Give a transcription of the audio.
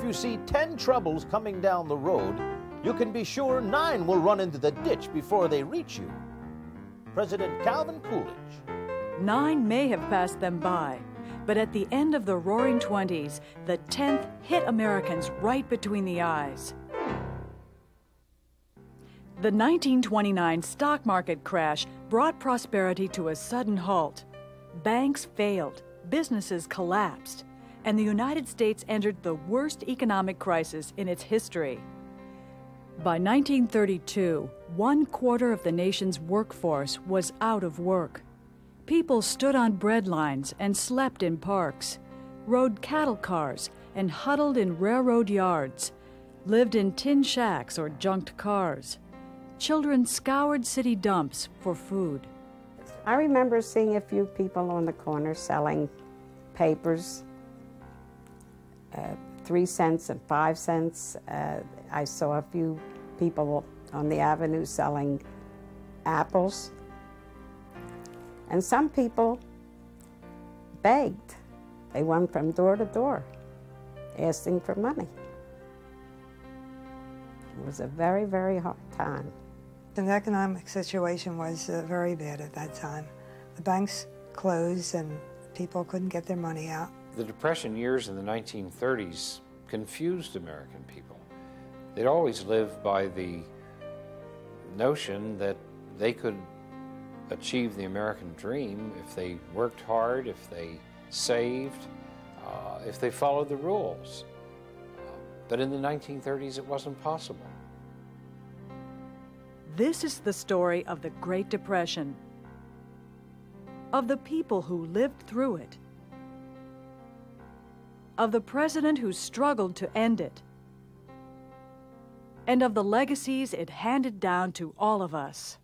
if you see 10 troubles coming down the road, you can be sure 9 will run into the ditch before they reach you. President Calvin Coolidge. 9 may have passed them by, but at the end of the Roaring '20s, the 10th hit Americans right between the eyes. The 1929 stock market crash brought prosperity to a sudden halt. Banks failed, businesses collapsed, and the United States entered the worst economic crisis in its history. By 1932, 1/4 of the nation's workforce was out of work. People stood on bread lines and slept in parks, rode cattle cars and huddled in railroad yards, lived in tin shacks or junked cars. Children scoured city dumps for food. I remember seeing a few people on the corner selling papers, 3 cents and 5 cents. I saw a few people on the avenue selling apples. And some people begged. They went from door to door asking for money. It was a very, very hard time. The economic situation was very bad at that time. The banks closed and people couldn't get their money out. The Depression years in the 1930s confused American people. They'd always lived by the notion that they could achieve the American dream if they worked hard, if they saved, if they followed the rules. But in the 1930s, it wasn't possible. This is the story of the Great Depression, of the people who lived through it, of the president who struggled to end it, and of the legacies it handed down to all of us.